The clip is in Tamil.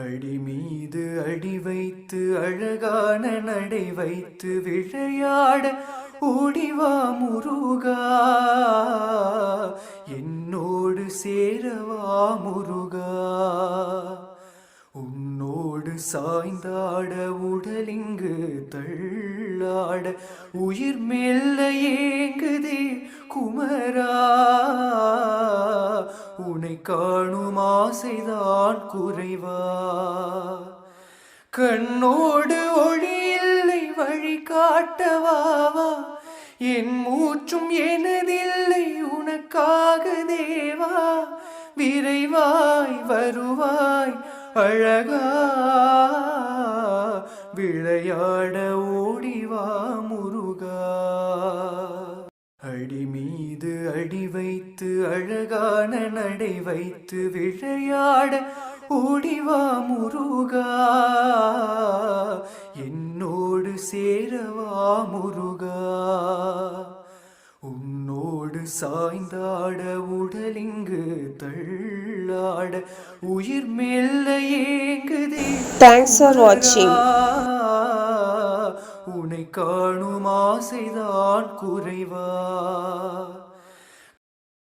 அடி மீது அடி வைத்து அழகான நடை வைத்து விளையாட ஓடிவா முருகா, என்னோடு சேரவா முருகா. உன்னோடு சாய்ந்தாட உடலிங்கு தள்ளாட உயிர் மெல்ல ஏங்குதே குமரா, உனை காணும் ஆசைதான் குறைவா. கண்ணோடு ஒளி இல்லை வழி காட்டவாவா, என் மூச்சும் எனதில்லை உனக்காக தேவா. விரைவாய் வருவாய் அழகா, விளையாட ஓடிவா முருகா. அடி மீது அடி வைத்து அழகான நடை வைத்து விளையாட ஓடிவா முருகா, என்னோடு சேரவா முருகா. உன்னோடு சாய்ந்தாட உடலிங்கு தள்ளாட உயிர் மெல்ல ஏங்குதே. Thanks for watching. உனை காணும் ஆசைதான் குறைவா.